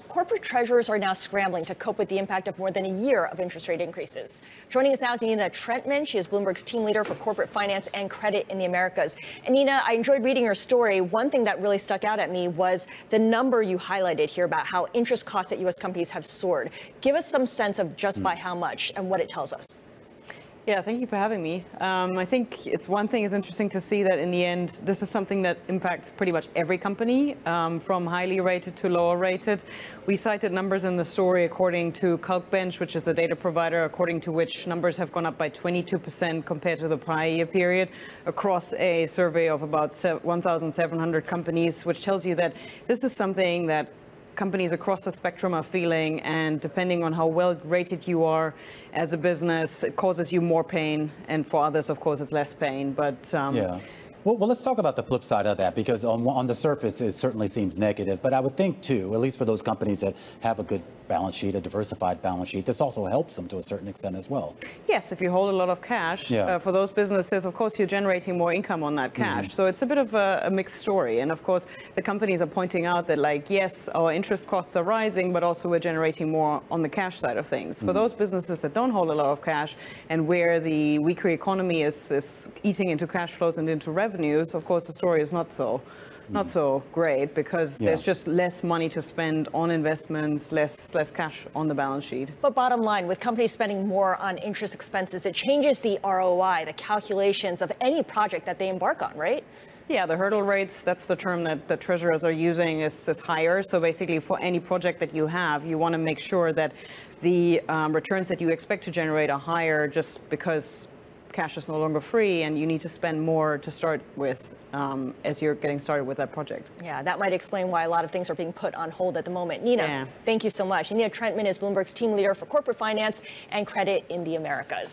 Corporate treasurers are now scrambling to cope with the impact of more than a year of interest rate increases. Joining us now is Nina Trentman. She is Bloomberg's team leader for corporate finance and credit in the Americas. And Nina, I enjoyed reading your story. One thing that really stuck out at me was the number you highlighted here about how interest costs at U.S. companies have soared. Give us some sense of just by how much and what it tells us. Yeah, thank you for having me. I think it's one thing is interesting to see that in the end, this is something that impacts pretty much every company, from highly rated to lower rated. We cited numbers in the story according to CalcBench, which is a data provider, according to which numbers have gone up by 22% compared to the prior year period across a survey of about 1,700 companies, which tells you that this is something that companies across the spectrum are feeling, and depending on how well rated you are as a business, it causes you more pain, and for others, of course, it's less pain. But yeah. Well, let's talk about the flip side of that, because on the surface, it certainly seems negative. But I would think, too, at least for those companies that have a good balance sheet, a diversified balance sheet, this also helps them to a certain extent as well. Yes, if you hold a lot of cash, for those businesses, of course, you're generating more income on that cash. So it's a bit of a mixed story. And of course, the companies are pointing out that, like, yes, our interest costs are rising, but also we're generating more on the cash side of things. For those businesses that don't hold a lot of cash and where the weaker economy is eating into cash flows and into revenues, of course, the story is not so great, because there's just less money to spend on investments, less cash on the balance sheet. But bottom line, with companies spending more on interest expenses, it changes the ROI, the calculations of any project that they embark on, right? Yeah, the hurdle rates, that's the term that the treasurers are using, is higher. So basically, for any project that you have, you want to make sure that the returns that you expect to generate are higher, just because cash is no longer free and you need to spend more to start with as you're getting started with that project. Yeah, that might explain why a lot of things are being put on hold at the moment. Nina, thank you so much. Nina Trentman is Bloomberg's team leader for corporate finance and credit in the Americas.